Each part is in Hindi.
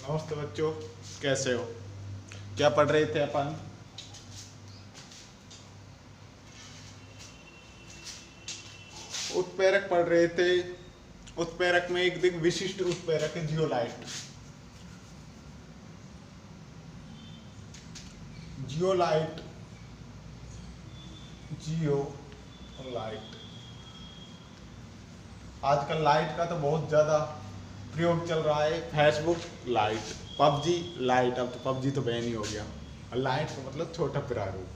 नमस्ते बच्चों, कैसे हो? क्या पढ़ रहे थे अपन? उत्प्रेरक पढ़ रहे थे। उत्प्रेरक में एक विशिष्ट उत्प्रेरक है जियोलाइट। जियोलाइट जियोलाइट आजकल लाइट का तो बहुत ज्यादा प्रयोग चल रहा है। Facebook light, PUBG light. अब तो पबजी तो बैन ही हो गया। और लाइट का मतलब छोटा प्रारूप।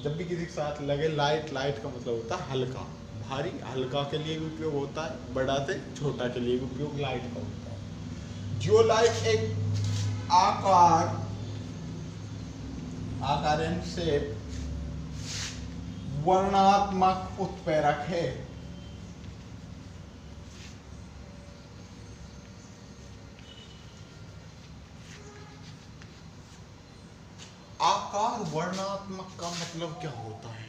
जब भी किसी के साथ लगे लाइट, लाइट का मतलब होता है हल्का, भारी। हल्का के लिए भी उपयोग होता है, बड़ा से छोटा के लिए भी उपयोग लाइट का होता है। जियोलाइट एक आकार एंड शेप वर्णात्मक उत्प्रेरक है। आकार वर्णात्मक का मतलब क्या होता है?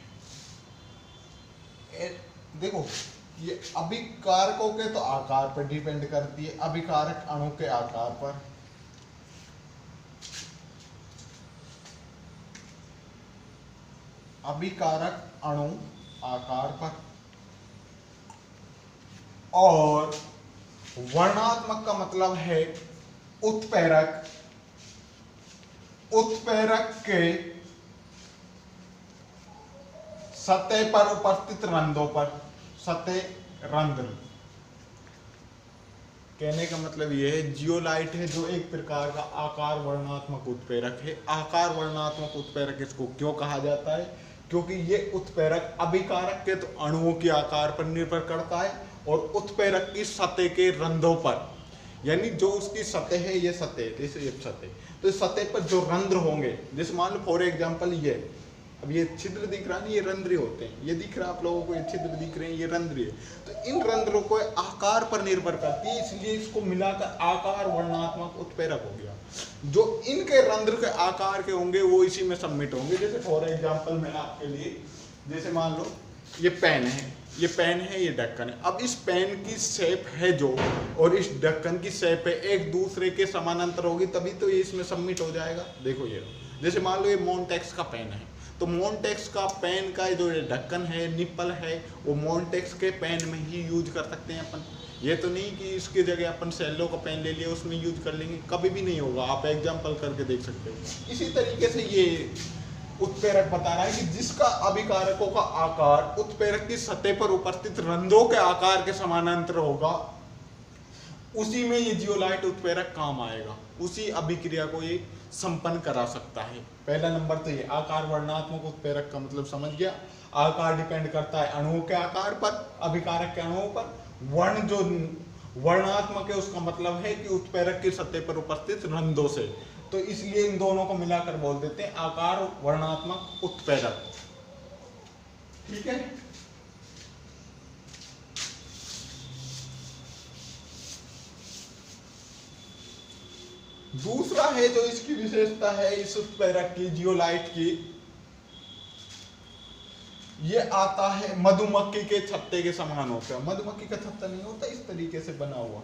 देखो, ये अभिकारकों के तो आकार पर डिपेंड करती है, अभिकारक अणु के आकार पर। अभिकारक अणु आकार पर। और वर्णात्मक का मतलब है उत्प्रेरक के सतह पर उपस्थित रंध्रों पर। सतह रंध्र कहने का मतलब यह है, जियोलाइट है जो एक प्रकार का आकार वर्णात्मक उत्प्रेरक है। आकार वर्णात्मक उत्प्रेरक इसको क्यों कहा जाता है? क्योंकि ये उत्प्रेरक अभिकारक के तो अणुओं के आकार पर निर्भर करता है और उत्प्रेरक की सतह के रंध्रों पर, यानी जो उसकी सतह है, ये सतह, जैसे ये सतह, तो इस सतह पर जो रंध्र होंगे, जैसे मान लो फॉर एग्जांपल ये, अब ये छिद्र दिख रहा है ना, ये रंध्र होते हैं। ये दिख रहा है आप लोगों को, ये छिद्र दिख रहे हैं, ये रंध्र है। तो इन रंध्रों को आकार पर निर्भर करती है, इसलिए इसको मिलाकर आकार वर्णात्मक उत्प्रेरक हो गया। जो इनके रंध्र के आकार के होंगे वो इसी में सबमिट होंगे। जैसे फॉर एग्जाम्पल मैं आपके लिए, जैसे मान लो ये पेन है, ये पेन है, ये ढक्कन है। अब इस पेन की शेप है जो, और इस ढक्कन की शेप है, एक दूसरे के समानांतर होगी, तभी तो ये इसमें सबमिट हो जाएगा। देखो ये, जैसे मान लो ये मोन्टेक्स का पेन है, तो मोन्टेक्स का पेन का जो ढक्कन है, निप्पल है, वो मोन्टेक्स के पेन में ही यूज कर सकते हैं अपन। ये तो नहीं कि इसके जगह अपन सेलो का पेन ले लिया उसमें यूज कर लेंगे, कभी भी नहीं होगा। आप एग्जाम्पल करके देख सकते हो। इसी तरीके से ये उत्प्रेरक बता रहा है कि जिसका अभिकारकों का आकार उत्प्रेरक की सतह पर उपस्थित रंध्रों के आकार के समानांतर होगा, उसी में ये जियोलाइट उत्प्रेरक काम आएगा, उसी अभिक्रिया को ये संपन्न करा सकता है। पहला नंबर तो ये आकार वर्णात्मक उत्प्रेरक का मतलब समझ गया। आकार डिपेंड करता है अणुओं के आकार पर, अभिकारक के अणुओं पर। वर्ण जो वर्णात्मक है उसका मतलब है कि उत्प्रेरक की सतह पर उपस्थित रंध्रों से, तो इसलिए इन दोनों को मिलाकर बोल देते हैं आकार वर्णात्मक उत्प्रेरक। ठीक है। दूसरा है जो इसकी विशेषता है इस उत्प्रेरक की, जियोलाइट की, ये आता है मधुमक्खी के छत्ते के समान होता है। मधुमक्खी का छत्ता नहीं होता इस तरीके से बना हुआ,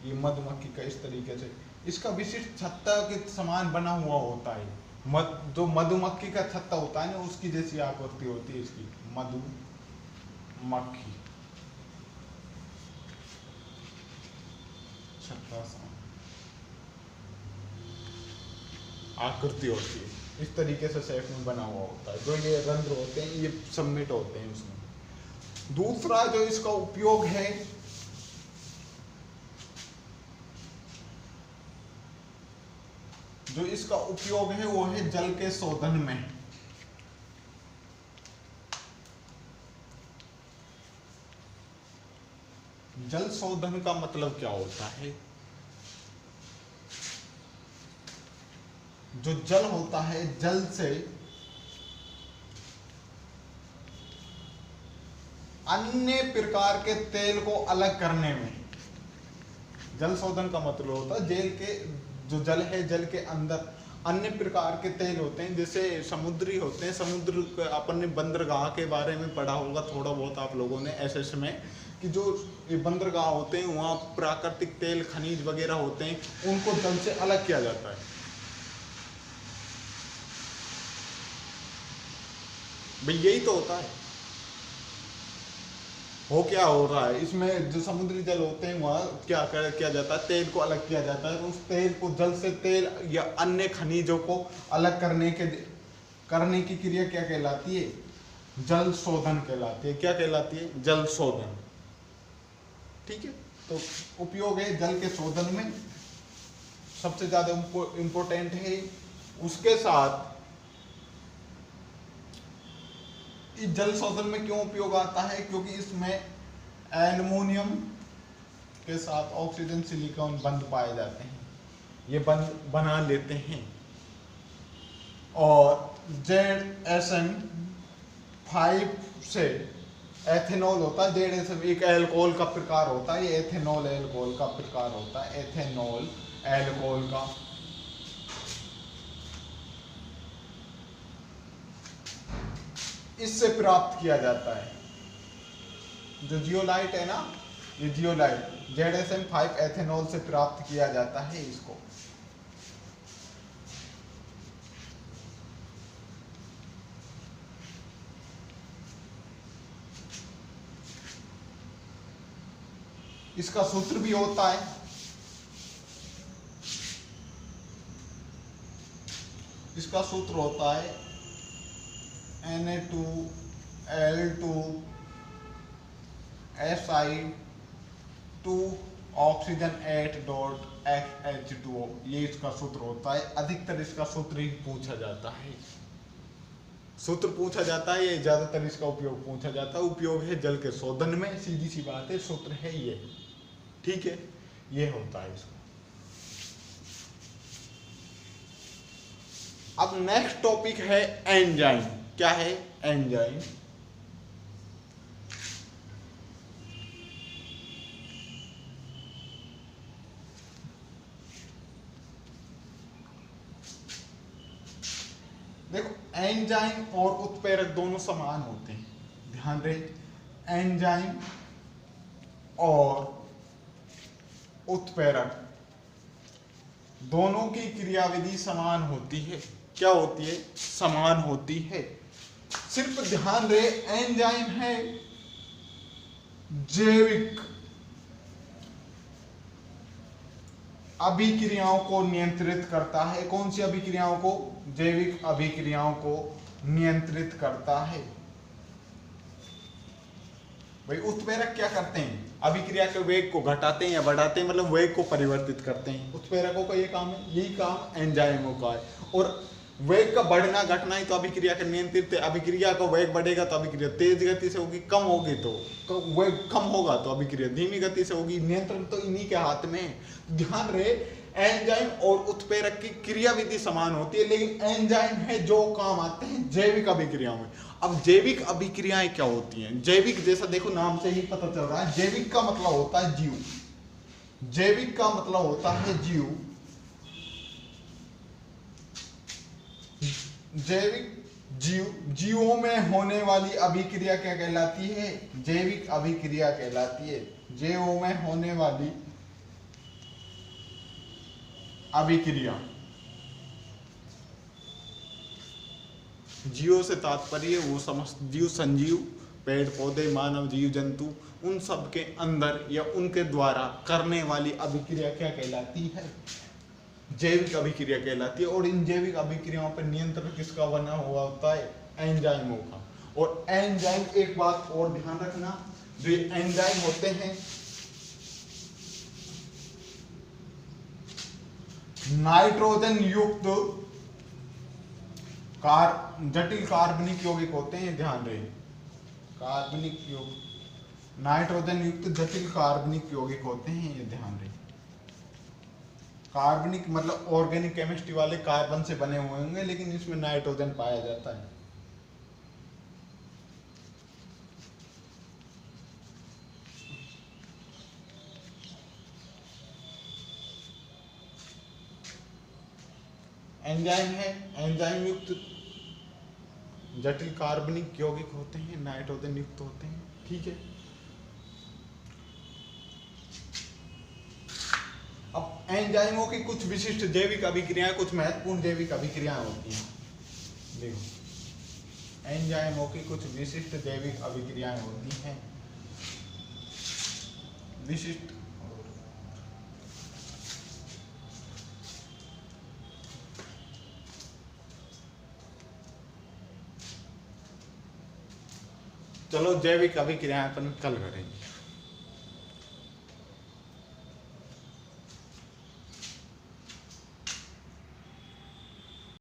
ये मधुमक्खी का इस तरीके से, इसका विशिष्ट छत्ता के समान बना हुआ होता है। जो मधुमक्खी का छत्ता होता है ना, उसकी जैसी आकृति होती है इसकी, मधुमक्खी छत्ता सा आकृति होती है, इस तरीके से शेप में बना हुआ होता है। जो ये रंध्र होते हैं ये सबमिट होते हैं उसमें। दूसरा जो इसका उपयोग है, वो है जल के शोधन में। जल शोधन का मतलब क्या होता है? जो जल होता है, जल से अन्य प्रकार के तेल को अलग करने में जल शोधन का मतलब होता है जेल के, जो जल है, जल के अंदर अन्य प्रकार के तेल होते हैं, जैसे समुद्री होते हैं। समुद्र अपन ने बंदरगाह के बारे में पढ़ा होगा थोड़ा बहुत आप लोगों ने एसएस में, कि जो ये बंदरगाह होते हैं वहाँ प्राकृतिक तेल खनिज वगैरह होते हैं, उनको जल से अलग किया जाता है। भाई यही तो होता है। हो क्या हो रहा है इसमें, जो समुद्री जल होते हैं वहाँ क्या किया जाता है, तेल को अलग किया जाता है। उस तेल को जल से तेल या अन्य खनिजों को अलग करने की क्रिया क्या कहलाती है, जल शोधन कहलाती है। क्या कहलाती है, जल शोधन। ठीक है, तो उपयोग है जल के शोधन में सबसे ज्यादा इंपॉर्टेंट है। उसके साथ इस जल शोधन में क्यों उपयोग आता है, क्योंकि इसमें एल्युमिनियम के साथ ऑक्सीजन सिलिकॉन बंध पाए जाते हैं, ये बंध बना लेते हैं। और ZSM5 से एथेनॉल होता है। ZSM एक एल्कोहल का प्रकार होता है, ये एथेनॉल एल्कोहल का प्रकार होता है, एथेनॉल एल्कोहल का। इससे प्राप्त किया जाता है जो जियोलाइट है ना, ये जियोलाइट ZSM5 एथेनॉल से प्राप्त किया जाता है इसको। इसका सूत्र भी होता है, इसका सूत्र होता है Na2L2Si2 ऑक्सीजन 8.H2O, ये इसका सूत्र होता है। अधिकतर इसका सूत्र ही पूछा जाता है, सूत्र पूछा जाता है, ये ज्यादातर इसका उपयोग पूछा जाता है। उपयोग है जल के शोधन में, सीधी सी बात है, सूत्र है ये। ठीक है, ये होता है इसका। अब नेक्स्ट टॉपिक है एंजाइम। क्या है एंजाइम? देखो, एंजाइम और उत्प्रेरक दोनों समान होते हैं, ध्यान रहे। एंजाइम और उत्प्रेरक दोनों की क्रियाविधि समान होती है। क्या होती है? समान होती है। सिर्फ ध्यान रहे, एंजाइम है जैविक अभिक्रियाओं को नियंत्रित करता है। कौन सी अभिक्रियाओं को? जैविक अभिक्रियाओं को नियंत्रित करता है। भाई उत्प्रेरक क्या करते हैं? अभिक्रिया के वेग को घटाते हैं या बढ़ाते हैं, मतलब वेग को परिवर्तित करते हैं। उत्प्रेरकों का ये काम है, यही काम एंजाइमों का है। और वेग का बढ़ना घटना ही तो अभिक्रिया का नियंत्रित है। अभिक्रिया का वेग बढ़ेगा तो अभिक्रिया तेज गति से होगी, कम होगी तो वेग कम होगा तो अभिक्रिया धीमी गति से होगी। नियंत्रण तो इन्हीं के हाथ में है। ध्यान रहे, एंजाइम और उत्प्रेरक की क्रियाविधि समान होती है, लेकिन एंजाइम है जो काम आते हैं जैविक अभिक्रियाओं में। अब जैविक अभिक्रियाएं क्या होती हैं? जैविक, जैसा देखो नाम से ही पता चल रहा है, जैविक का मतलब होता है जीव। जैविक का मतलब होता है जीव। जैविक जीवों में होने वाली अभिक्रिया क्या कहलाती है? जैविक अभिक्रिया कहलाती है। जीवों में होने वाली अभिक्रिया, जीवों से तात्पर्य वो समस्त जीव, संजीव, पेड़ पौधे, मानव जीव जंतु, उन सब के अंदर या उनके द्वारा करने वाली अभिक्रिया क्या कहलाती है? जैविक अभिक्रिया कहलाती है। और इन जैविक अभिक्रियाओं पर नियंत्रण किसका बना हुआ होता है? एंजाइमों का। और एंजाइम, एक बात और ध्यान रखना, जो एंजाइम होते हैं नाइट्रोजन युक्त जटिल कार्बनिक यौगिक होते हैं। ध्यान रहे, कार्बनिक यौगिक, नाइट्रोजन युक्त जटिल कार्बनिक यौगिक होते हैं, ये ध्यान रहे। कार्बनिक मतलब ऑर्गेनिक केमिस्ट्री वाले कार्बन से बने हुए होंगे, लेकिन इसमें नाइट्रोजन पाया जाता है। एंजाइम है, एंजाइम युक्त जटिल कार्बनिक यौगिक होते हैं, नाइट्रोजन युक्त होते हैं। ठीक है, एंजाइमों की कुछ विशिष्ट जैविक अभिक्रियाएं, कुछ महत्वपूर्ण जैविक अभिक्रियाएं होती हैं। देखो, एंजाइमों की कुछ विशिष्ट जैविक अभिक्रियाएं होती हैं। विशिष्ट चलो जैविक अभिक्रियाएं अपन कल करेंगे।